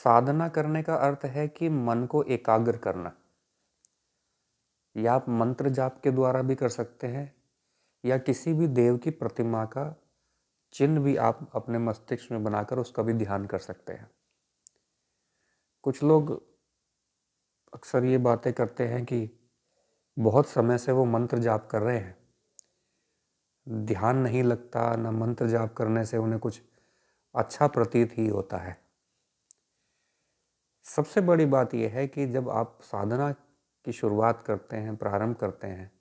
साधना करने का अर्थ है कि मन को एकाग्र करना। या आप मंत्र जाप के द्वारा भी कर सकते हैं या किसी भी देव की प्रतिमा का चिन्ह भी आप अपने मस्तिष्क में बनाकर उसका भी ध्यान कर सकते हैं। कुछ लोग अक्सर ये बातें करते हैं कि बहुत समय से वो मंत्र जाप कर रहे हैं, ध्यान नहीं लगता, ना मंत्र जाप करने से उन्हें कुछ अच्छा प्रतीत ही होता है। सबसे बड़ी बात यह है कि जब आप साधना की शुरुआत करते हैं, प्रारंभ करते हैं,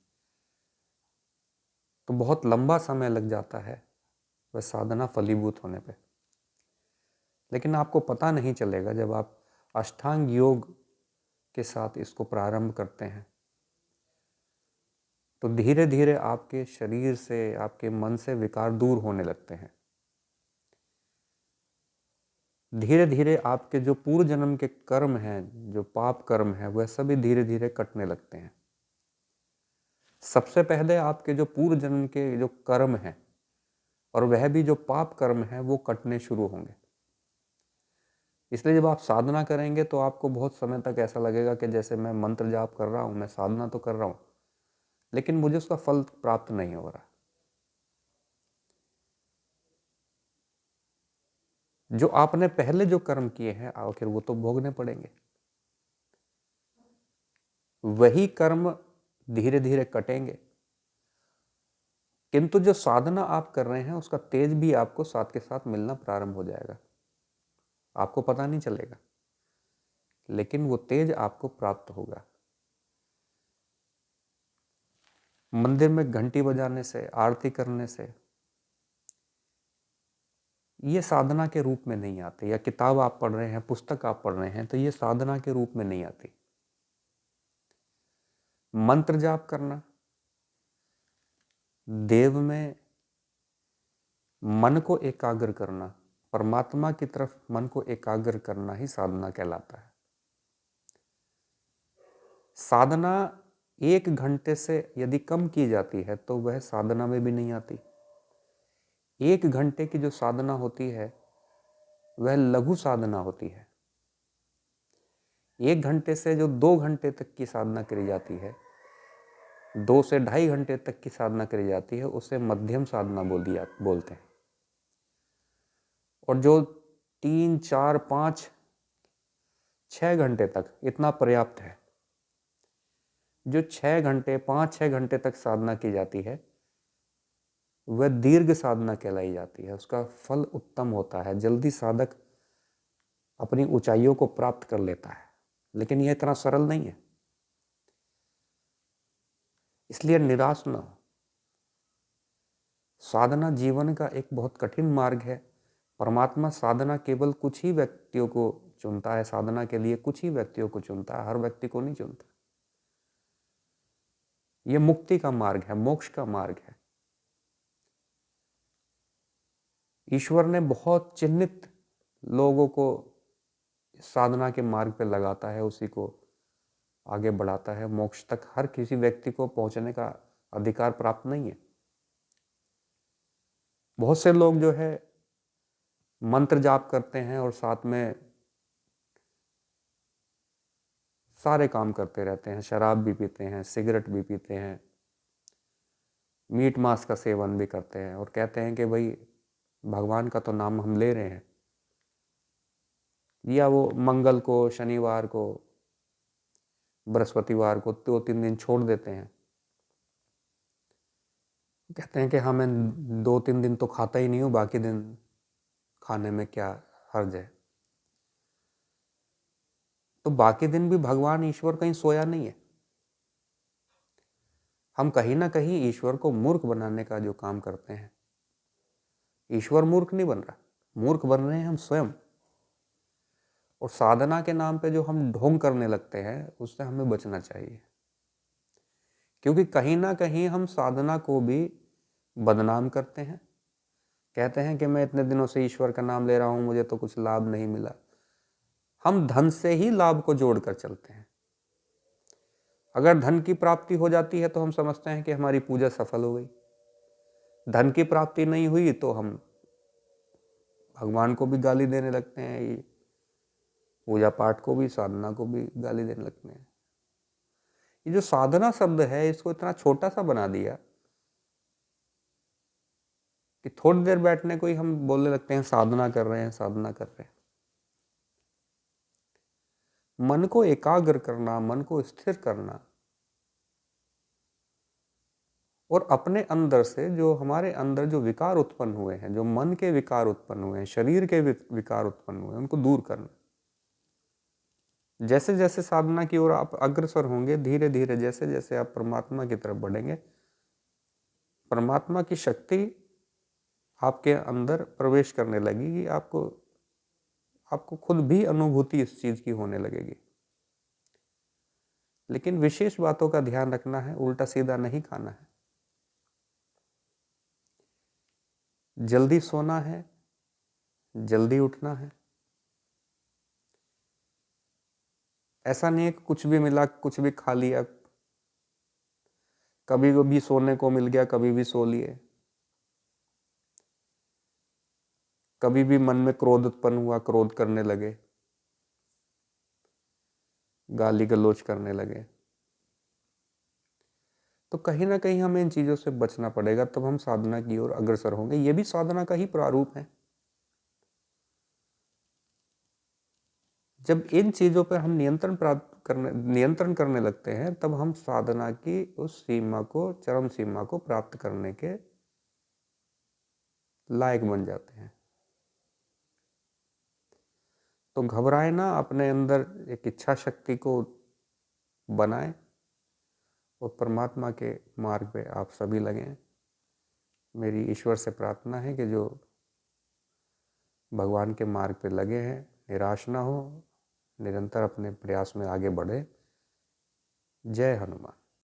तो बहुत लंबा समय लग जाता है वह साधना फलीभूत होने पे। लेकिन आपको पता नहीं चलेगा जब आप अष्टांग योग के साथ इसको प्रारंभ करते हैं तो धीरे धीरे आपके शरीर से, आपके मन से विकार दूर होने लगते हैं। धीरे धीरे आपके जो पूर्व जन्म के कर्म हैं, जो पाप कर्म हैं, वह सभी धीरे धीरे कटने लगते हैं। सबसे पहले आपके जो पूर्व जन्म के जो कर्म हैं और वह भी जो पाप कर्म हैं वो कटने शुरू होंगे। इसलिए जब आप साधना करेंगे तो आपको बहुत समय तक ऐसा लगेगा कि जैसे मैं मंत्र जाप कर रहा हूँ, मैं साधना तो कर रहा हूँ, लेकिन मुझे उसका फल प्राप्त नहीं हो रहा। जो आपने पहले जो कर्म किए हैं आखिर वो तो भोगने पड़ेंगे। वही कर्म धीरे धीरे कटेंगे, किंतु जो साधना आप कर रहे हैं उसका तेज भी आपको साथ के साथ मिलना प्रारंभ हो जाएगा। आपको पता नहीं चलेगा, लेकिन वो तेज आपको प्राप्त होगा। मंदिर में घंटी बजाने से, आरती करने से ये साधना के रूप में नहीं आते, या किताब आप पढ़ रहे हैं, पुस्तक आप पढ़ रहे हैं, तो ये साधना के रूप में नहीं आती। मंत्र जाप करना, देव में मन को एकाग्र करना, परमात्मा की तरफ मन को एकाग्र करना ही साधना कहलाता है। साधना 1 घंटे से यदि कम की जाती है तो वह साधना में भी नहीं आती। 1 घंटे की जो साधना होती है वह लघु साधना होती है। 1 घंटे से जो 2 घंटे तक की साधना करी जाती है, 2 से 2.5 घंटे तक की साधना करी जाती है, उसे मध्यम साधना बोलते हैं। और जो 3, 4, 5, 6 घंटे तक इतना पर्याप्त है। जो 6 घंटे, 5-6 घंटे तक साधना की जाती है वह दीर्घ साधना कहलाई जाती है। उसका फल उत्तम होता है, जल्दी साधक अपनी ऊंचाइयों को प्राप्त कर लेता है, लेकिन यह इतना सरल नहीं है। इसलिए निराश न हो। साधना जीवन का एक बहुत कठिन मार्ग है। परमात्मा साधना केवल कुछ ही व्यक्तियों को चुनता है, साधना के लिए कुछ ही व्यक्तियों को चुनता है, हर व्यक्ति को नहीं चुनता। यह मुक्ति का मार्ग है, मोक्ष का मार्ग है। ईश्वर ने बहुत चिन्हित लोगों को साधना के मार्ग पर लगाता है, उसी को आगे बढ़ाता है। मोक्ष तक हर किसी व्यक्ति को पहुंचने का अधिकार प्राप्त नहीं है। बहुत से लोग जो है मंत्र जाप करते हैं और साथ में सारे काम करते रहते हैं, शराब भी पीते हैं, सिगरेट भी पीते हैं, मीट मांस का सेवन भी करते हैं और कहते हैं कि भाई भगवान का तो नाम हम ले रहे हैं। या वो मंगल को, शनिवार को, बृहस्पतिवार को 2-3 दिन छोड़ देते हैं। कहते हैं कि हाँ, मैं 2-3 दिन तो खाता ही नहीं हूँ, बाकी दिन खाने में क्या हर्ज है। तो बाकी दिन भी भगवान ईश्वर कहीं सोया नहीं है। हम कहीं ना कहीं ईश्वर को मूर्ख बनाने का जो काम करते हैं, ईश्वर मूर्ख नहीं बन रहा, मूर्ख बन रहे हैं हम स्वयं। और साधना के नाम पे जो हम ढोंग करने लगते हैं उससे हमें बचना चाहिए, क्योंकि कहीं ना कहीं हम साधना को भी बदनाम करते हैं। कहते हैं कि मैं इतने दिनों से ईश्वर का नाम ले रहा हूं, मुझे तो कुछ लाभ नहीं मिला। हम धन से ही लाभ को जोड़कर चलते हैं। अगर धन की प्राप्ति हो जाती है तो हम समझते हैं कि हमारी पूजा सफल हो गई। धन की प्राप्ति नहीं हुई तो हम भगवान को भी गाली देने लगते हैं। पूजा पाठ को भी, साधना को भी गाली देने लगते हैं। ये जो साधना शब्द है इसको इतना छोटा सा बना दिया कि थोड़ी देर बैठने को ही हम बोलने लगते हैं साधना कर रहे हैं, साधना कर रहे हैं। मन को एकाग्र करना, मन को स्थिर करना और अपने अंदर से जो हमारे अंदर जो विकार उत्पन्न हुए हैं, जो मन के विकार उत्पन्न हुए हैं, शरीर के विकार उत्पन्न हुए हैं, उनको दूर करना। जैसे जैसे साधना की ओर आप अग्रसर होंगे, धीरे धीरे जैसे जैसे आप परमात्मा की तरफ बढ़ेंगे, परमात्मा की शक्ति आपके अंदर प्रवेश करने लगेगी। आपको खुद भी अनुभूति इस चीज की होने लगेगी। लेकिन विशेष बातों का ध्यान रखना है, उल्टा सीधा नहीं खाना है। जल्दी सोना है, जल्दी उठना है। ऐसा नहीं है कि कुछ भी मिला कुछ भी खा लिया, कभी भी सोने को मिल गया कभी भी सो लिए, कभी भी मन में क्रोध उत्पन्न हुआ क्रोध करने लगे, गाली गलौज करने लगे। तो कहीं ना कहीं हमें इन चीजों से बचना पड़ेगा, तब हम साधना की ओर अग्रसर होंगे। ये भी साधना का ही प्रारूप है। जब इन चीजों पर हम नियंत्रण करने लगते हैं, तब हम साधना की उस सीमा को, चरम सीमा को प्राप्त करने के लायक बन जाते हैं। तो घबराए ना, अपने अंदर एक इच्छा शक्ति को बनाए और परमात्मा के मार्ग पे आप सभी लगें। मेरी ईश्वर से प्रार्थना है कि जो भगवान के मार्ग पे लगे हैं निराश ना हो, निरंतर अपने प्रयास में आगे बढ़े। जय हनुमान।